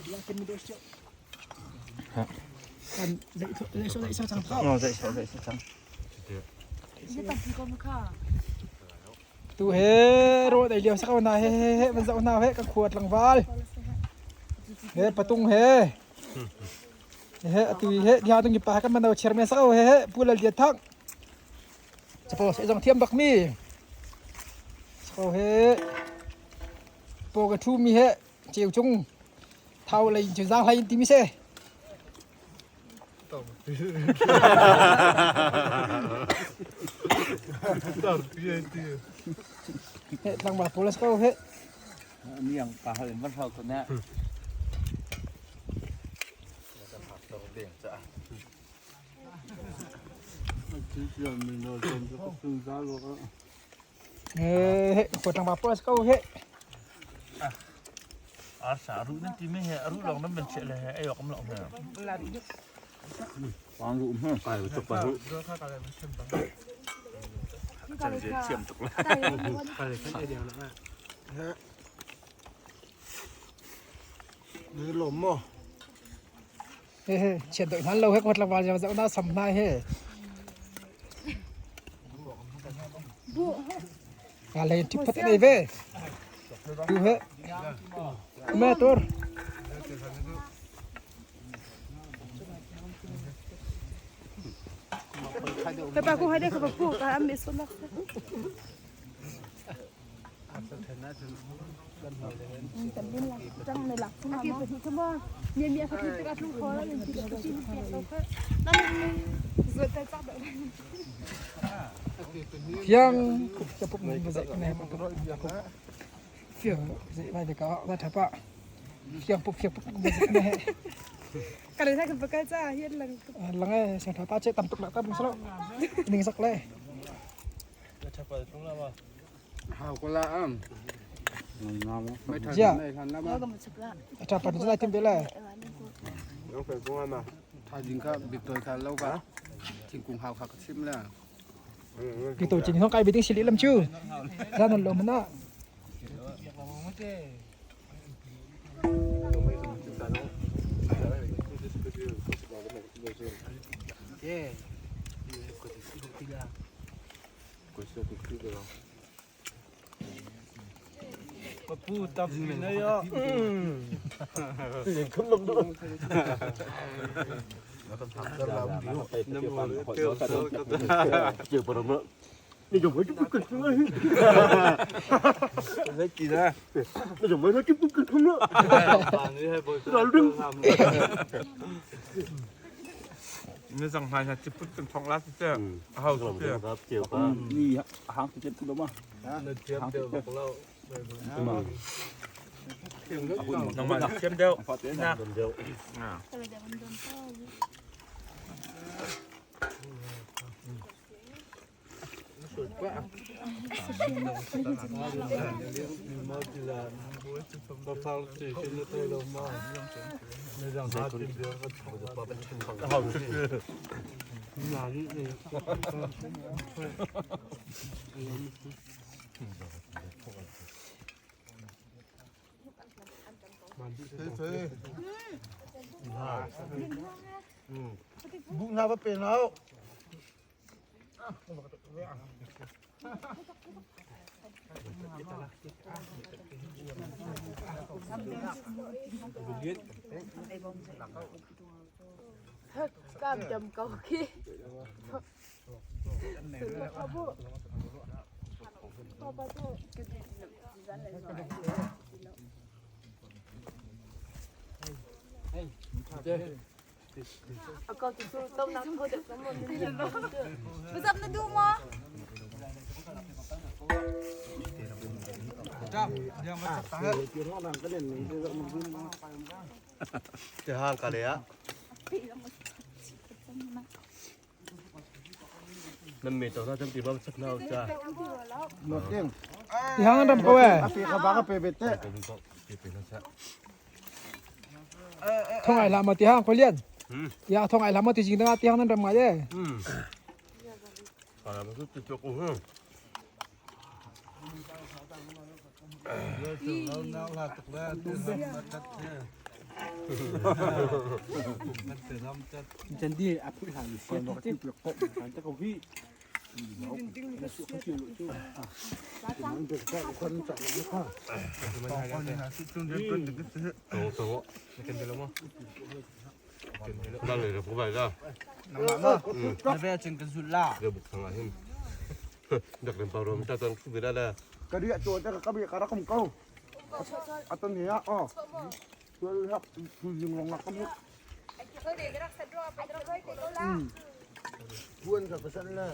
dia akan mendosa. Kan dậy sao chẳng thọ. Dậy chẳng. Ini tak buka muka. Tu he rồi đẩy liều sao nào he vẫn dạo nào he các khuột lằng vai. He patung he. He tu he dia tu ngipa kan mana chairman sao he pula dia thang. Cepo sẽ dòng thiêm bạc mi. Sao he. Po cái thu mi he chiều chung. Thao lấy chuyển giang lấy tí mi xe. Hết lăng bạc polis kau hết. Miang pahal man hau tu na. Hết khuất lăng bạc polis kau hết. Saru nanti meh aru long nan bencet le ayok am long ha. Wang lu ha. Kai betul baru. Kan dia cium tuk lah. Kai kan dia nak. Ha. Ni lom mo. He chuyện đội hắn lâu hết khuất lăng bạc giờ dạo na sầm nai he. Cả lên chip phát đây về. Tu hết. Mẹ tur. Tapi aku ada ke bapu, tak ambil solat. Tapi lah, jangan melak. Lagi pergi ke mana? Dia pergi dekat rumah orang yang tidak bersih dia tahu ke. Nanti zuat tak ada. Yang cepuk ni bezak kena apa tu aku. Fiang bezak mai dekat awak dah apa. Fiang puk bezak kena. Kalau saya bekerja, hian lang. Lang eh sang apa cek tam tuk nak tam selo. Ning sak le. Hào có lạ không? Mấy thằng Dạ. này thằng lắm. Apa pada tu tim bela. Không phải công an mà. Thằng dính cả bị tôi khá lâu cả. Thì cùng hào khắc sim là. Gitu cing hong kai biting silik lam chu. Jangan lo mana. Papu tap ni yo. Không lông đâu. Chịu vào đó. Đi dùng mấy chút cực không ấy. Đấy gì ra? Nó dùng mấy chút cực không nữa. Rồi đừng. Ni sang hai ha ceput kan thong las tu. Hau tu. Chịu qua. Ni hang tu ceput dah mah. Nó chém đều bọc lâu. Nang mana ciam deu. Nah. Nah. Kalau dia mendon tahu. Bung apa penau? Cam jam kau ki. Apa tu? Kau tu suruh tahu nak kau tak sama ni. Besar nak dulu mah. Yang macam tangan. Cái hàng cả đấy á. Năm mệt tao ra trong tìm bao sắc nào cha. Một tiếng. Di hang dam kau eh. Api kabar apa bete? Thong ai lama ti hang kau lian. Ya thong ai lama ti jing tengah ti hang nan dam ngai eh. Kalau begitu cucuk huh. Lâu nào là tục ra từ mặt đất. จันดีอัพหาลูกเสียบอกที่เปลือกโป๊ะมันจะเขาพี่มันเป็นแค่คนจัดเลยค่ะ นั่นเลยผมไปจ้า ไม่เป็นจริงกันสุดละ เดี๋ยวบุกทางไหนอยากเล่นเป่ารวมจะตอนขึ้นไปได้แล้ว ก็เรียกโจทย์ก็เรียกกระดิ่งเก้าอัตโนมัติอ๋อเพื่อรับคือยิงลงหลักก็มุดบ้วนกับกระสันเลย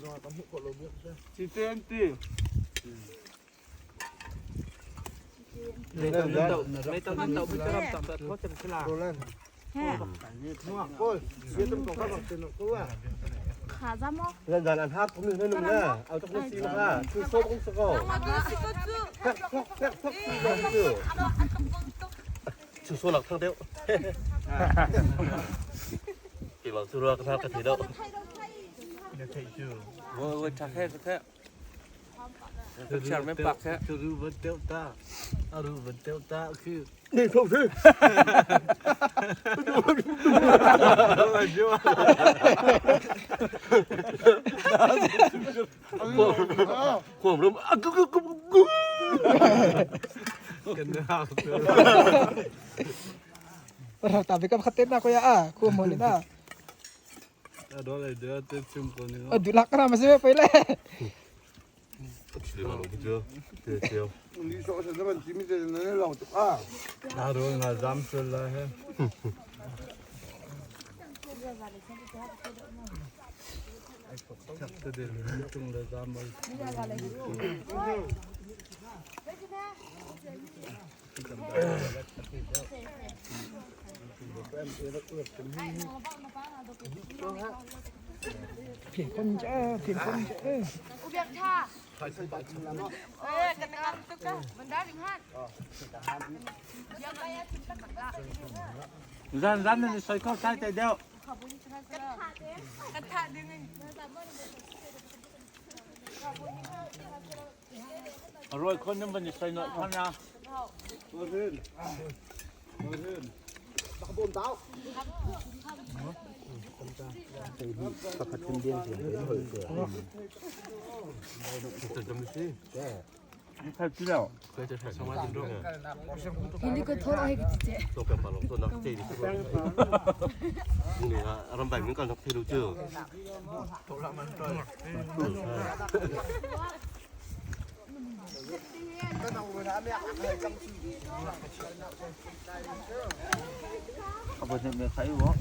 รอตำหุกดลมเยอะใช่ จีเต็มตีไม่ต้องไม่ต้องไม่ต้องตัดเขาจะเป็นลา โดนเล่นมั่วโอ้ยเดี๋ยวต้องตกข้าวเป็นตัว ขาจ้ามอ เล่นการอันทับผมหนึ่งหนึ่งนะเอาจากซีมาค่ะคือโซ่ต้องสกอแท็กชื่อโซ่หลักทั้งเดียวกี่หลังสุรากันทับกระถิ่นเดียว ว่าชักแค่สักแค่ฉันไม่ปักแค่ จะรู้ว่าเตลตาอารู้ว่าเตลตาคือ นี่ถูกสิผมรู้อ่ะกูกันนะ เราตามไปกับคัตเต้นนะก็ya ku mo ni na โดนเลยเดี๋ยวเต็มชุมคนนี้ du lak na masih pe le ชื่อมันกูเจอเจียว นี่โซ่ฉันมันจิมิเตนั่นเราตุ๊กอ่ะอารู้งาจำสุดเลยฮะชักจะเดินจุงเลยจำไปเพียงคนเจ้เพียงคนเจ้ อุเบกชากันงานตุ๊กมันได้ถึง5ยังไปถึงตะกักละ ร้านนั้นใส่ข้าวใส่ใจเดียว กันทะดึง อร่อยคนนั้นมันใส่หน่อยข้างหน้า จะจำไม่ใช่ ใช่ที่แล้ว เคยจะแข่งมาจริงด้วย นี่ก็โทรให้กิเจ ตัวเป็นปลาหลงตัวนักเตะดินี่นะรำแบบนี้ก่อนนักเตะดูเจอ เขาบอกจะมีใครวะ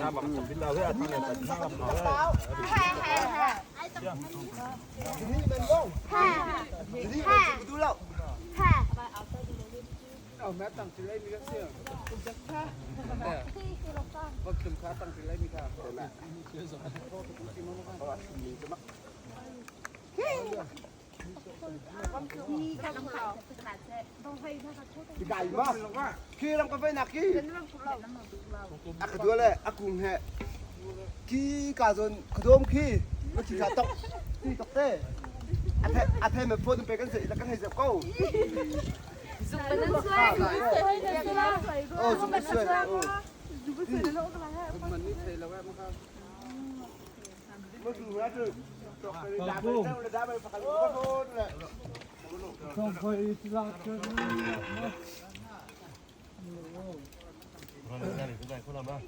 น้าบักจะพิลาเวทนี่เป็นน้าบักเขา เอาแม่ตั้งที่ไรมีก็เสียก็ขึ้นขาตั้งที่ไรมีค่ะเดี๋ยวแหละใหญ่มากขี้ลำกาแฟหนักขี้อ่ะขดัวเลยอ่ะกุ้งแห่ขี้กาจนขดมขี้ก็ขี้ขาตกขี้ตกเต้อ่ะเทมันพูดไปกันสิแล้วก็ให้เจ็บกู้哦，怎么睡？哦，มันนี่ใส่แล้วมั้งครับเมื่อคืนนั้นคือตกไปด่าไปเจ้าเลยด่าไปฝักกันก็โดนเลย ต้องคอยที่รักเธอ มันงานอีกได้คนละบ้าง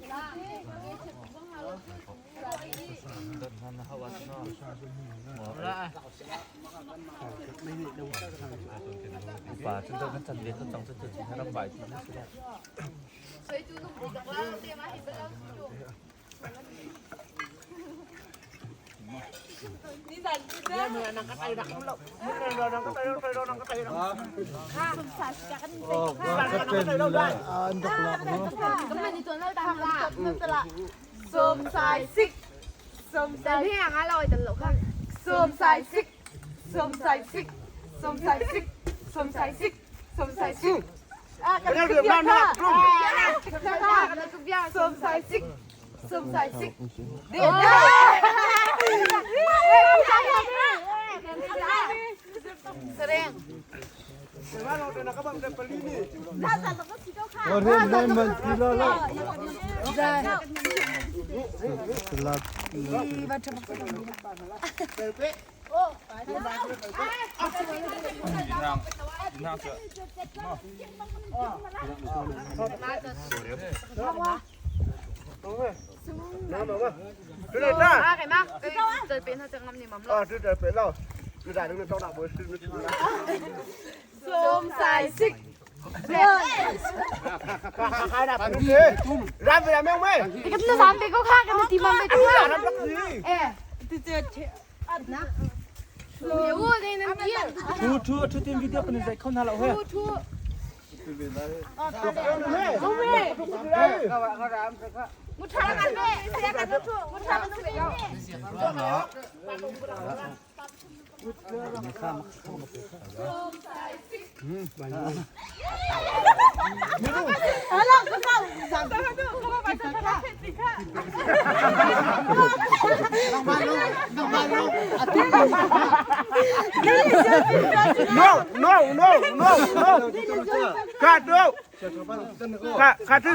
ป่าฉันต้องฉันเรียนต้องต้องจะให้รับใบที่นี่สิค่ะสงสารกัน ก็เป็นอันดับหลักเนาะ ก็มันตัวเราทำละนั่นตละสมสายซิกสมสายพี่อ่ะเราตลกค่ะสมสายซิกสมสายซิกสมสายซิกสมสายซิกสมสายซิกกันเรื่องนั้นนะกลุ่มกันทุกอย่างสมสายซิกสมสายซิกเดี๋ยวแสดง ว่าเราเดินก็บังเดินไปนี่ โอ้เรียนได้มันทีละละละ น่าจะ น้ำมาดูได้จ้า cái má trời biến thôi chẳng ngâm gì mắm อ๋อดูได้เป็นแล้วดูได้ดูได้ต้องหนักบ่ซื้อนึกนะ xôm xài xích ขายได้เป็นสิร้านไปแล้วแม่แม่ cái nó dám bị có khác cái nó tìm mắm bị có ร้าน khác รับสิ từ từ hiểu đây nó kia ชูทีมวิดีโอกันในคนน่าเราเฮ้ย thu แม่ không về một thằng ăn về xe cả nước một thằng ăn về Cắt đâu? Cắt chứ,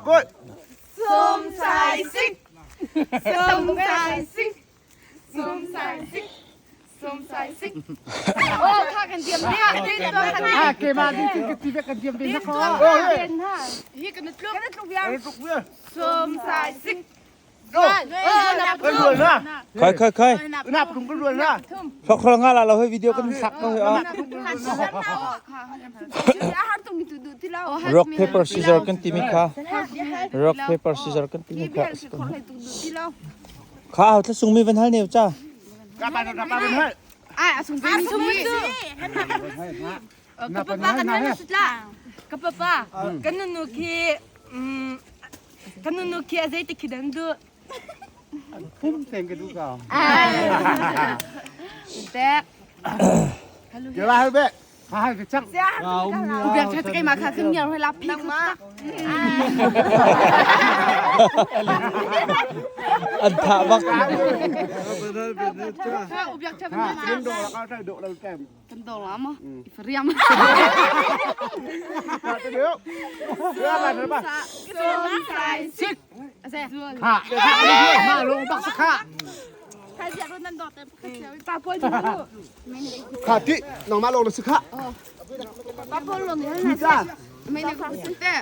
coi. xôm xài xích xôm xài xích xôm xài xích xôm xài xích ô khác cần tiêm nha đi cho thằng này kề mà đi cái việc cần tiêm đi nó khó tiền ha hi cái nước Cái trục bia. xôm xài xích Cái ruồi nữa. ค่อย Nạp đúng cái ruồi nữa. เพราะคนงานเราให้วิดีโอกันสักก็เหรอ rock paper scissors กันตีมิค่ะ rock paper scissors กันตีมิค่ะข้าวถ้าส่งมีวันให้เนี่ยจ้า Các bạn bên hết. ai à sung sung sung kapapa kanana sutla kapapa kanunu ki azeite kidandu phun thêm cái đũa gạo tek Giờ là hơi bé. hai cái chắc ubiak chat kai ma kha khim nyar hela phik ma อันทะบัก ubiak chat ma Đến độ là cao thay độ là kèm. kan do lama ifriam Cái điếu. Đưa bạn nữa bạn. som sai sik ase mà luôn bác sắc hạ khai sia ron nan do te pa pol du Khả thị, nó mà lộn được sức hạ. pa pol lo ni na mai ne ko sinte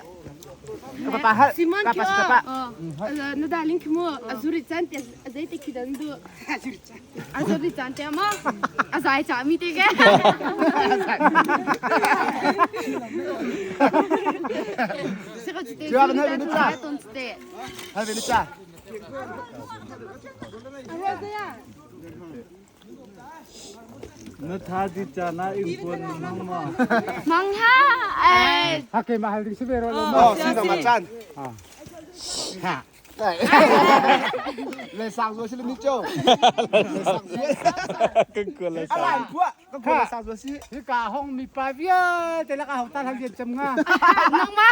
Papa hết. Simon Papa kyo papa. no da link mo azuri chante azaite kidandu azuri chante ma azai cha mi te ge sira chite Chưa bạn hơi bên cha. ton chite Hơi bên cha. nó tha đi cha na im quân nong mà mang ha ai ha kề mà hai đi xếp về rồi Ờ, xin nào mặt chan. hạ Đấy. Lên sang rồi xin lên đi châu. ก็เกินเลย À làm quá. Con cô lên sang rồi xin. cái cả hông mi pa vía thế là cả hông ta thằng việt chấm nga nang ma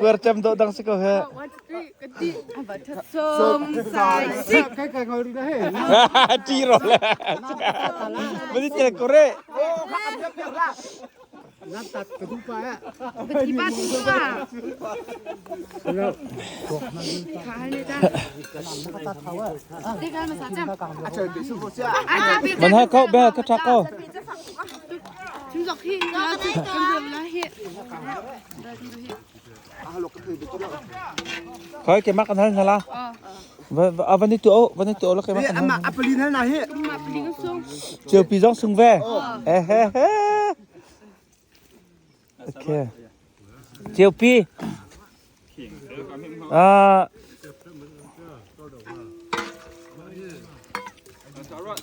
Ber jam do dang siko he. som sai sik cái ngồi đi đấy Chi rồi le. Mesti cek kore. Ô, khắc âm nhấp nhấp ra. nát tạt cái đũa pa á tiba tiba khá lên ta đi cái mà sao chăm À trời bị sụp chưa? à bị Man ha kau be ka chak kau. chúng dọc hi nó chỉ cầm đường là hi À lục cái thử được chưa? Khoi ke mak an hala.วันนี้ตัวแล้วke mak. Ăn mặc apelin thế này hi. mà bị nó xuống Chiều pi jong sung ve. Ok. Chiều pi.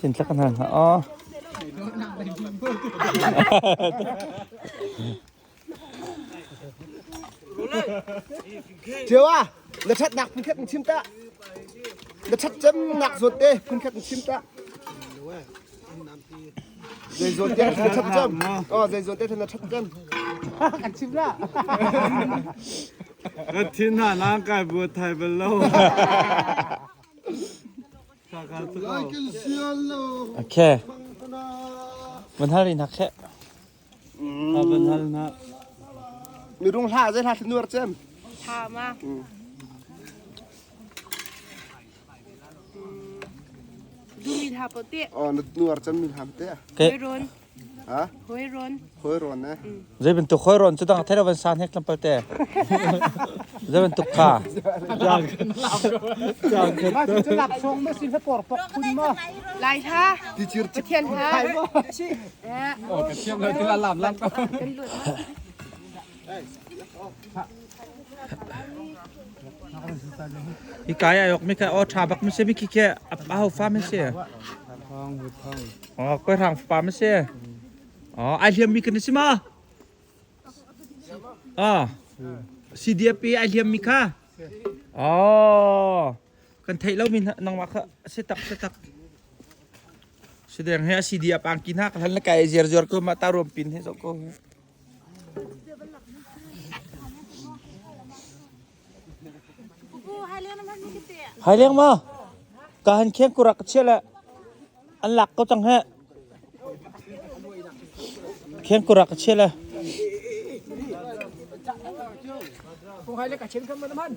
Xin chắc ăn hàng hả? Chiều à? Nó chất nặng phân khép chim ta. Nó chất chấm nặng ruột tê phân khép chim ta. Dây ruột tê nó chất chấm. Dây ruột tê nó chất chấm. ăn chim ra cái thiên hà năng cái bùa thầy bên lâu โอเคมันท่ารินหักแค่มันท่ารินหัก มีรุ่งท่าจะท่าสนุกเจม ถามมาดูมีทาปเตะ อ๋อนัวเจมมีทำเตะ โอเค หอยรอน ฮะ หอยรอน หอยร้อนนะ จะเป็นตุกคอยร้อนจะต้องเทระวันซานเฮกลำเปเต้จะเป็นตุกขาจางมาจะหลับชงไม่สินให้ปอดปอกคุณมา ลายท่า ที่ชื่อ เทียนท่า โอ้กระเทียมเลยที่ละลำลำ เป็นหลุด อีกายออกไม่แค่ออชาบักไม่ใช่ไม่ขี้แค่อ้าวฟ้าไม่ใช่อ๋อก็ทางฟ้าไม่ใช่อ๋อไอเลียมมีกันใช่ไหมอ๋อซีดีพีไอเลียมมีค่ะอ๋อกันไทยแล้วมีนังวักเสตักแสดงให้ซีดีปังกินฮักทันละไก่เจอร์ก็มาตารวมปินให้สกุลให้เลี้ยงมาการเคียงกุรักเชื่อละอันหลักก็จังฮะเคียงกุรักเชื่อละ คงให้เล็กกระเทียมขึ้นมาน้ำมัน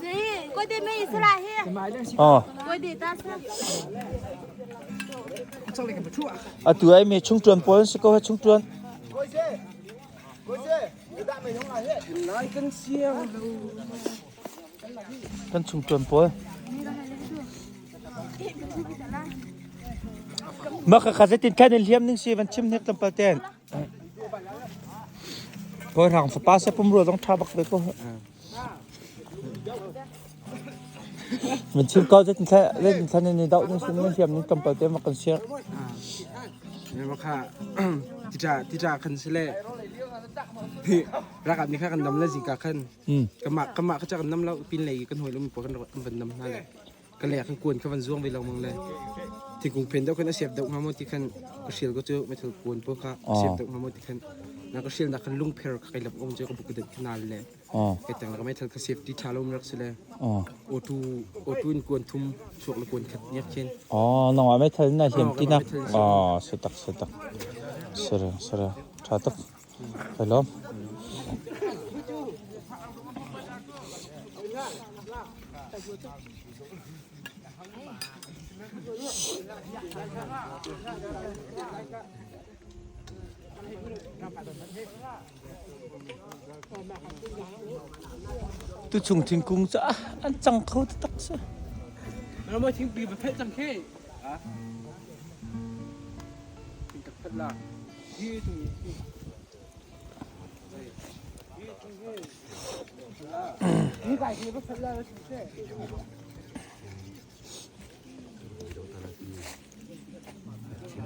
สิก็ได้ไม่อิสระเฮีย หมายเรื่องสิ อ๋อ ก็ได้ตาซะ ต้องเล็กกับชั่ว อ่ะตัวไอ้เมย์ชุ่งจวนปนสก็ให้ชุ่งจวน กุ้ยเซ่ไม่ได้ไม่ต้องอะไรน้อยกันเสียง กันชุ่งจวนปนเมื่อข้าจะติดแค่ในเลี้ยมนึงสิวันชิมเน็กลำปะเต้นก็ทางสปาเซปุ่มรัวต้องทับบักเลยก็มันชิมก็จะติดแค่เล่นทันในดอกนึงสิมันเลี้ยมนึงลำปะเต้นมากันเชีย เนี่ยว่าค่ะ ที่จะคันเสล่รักอันนี้ค่ะกันดำเล่นสิกาคันกะมะเขาจะกันน้ำแล้วปีนเลยกันหอยแล้วมีปวดกันเป็นน้ำนั่นแหละกันแหลกกันกวนกันวันช่วงเวลามึงเลยที่กรุงเพนเดาคนเสียบดอกมาหมดที่คันก็เชียร์ก็เจอไม่ถูกกวนพวกเขาเสียบดอกมาหมดที่คันนักก็เชียร์นักกันลุงเพลใครหลับองเจอกับบุกเด็ดขนาดเลยไอ้แต่เราก็ไม่ทันก็เสียบที่ชาลงรักเสเลยโอทูนกวนทุ่มชวกละกวนขัดเงียบเช่น อ๋อน้องไม่ทันนะเห็นที่นะอ๋อสุดตักเสร็จชาตักไปล้อมตุชุงทิ้งกุ้งจ้ะอันจังเขาตักซะ เราไม่ทิ้งปีประเภทจำแค่ถึงกับพัดลายืดนี่ไก่ที่พัดลาแล้วใช่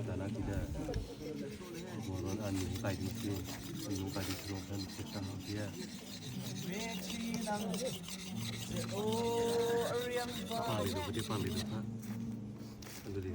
Tanah tidak boron anu kai di sini, anu kai di sini kan kita dia. Apa itu? Dia pamit apa? Anu dia.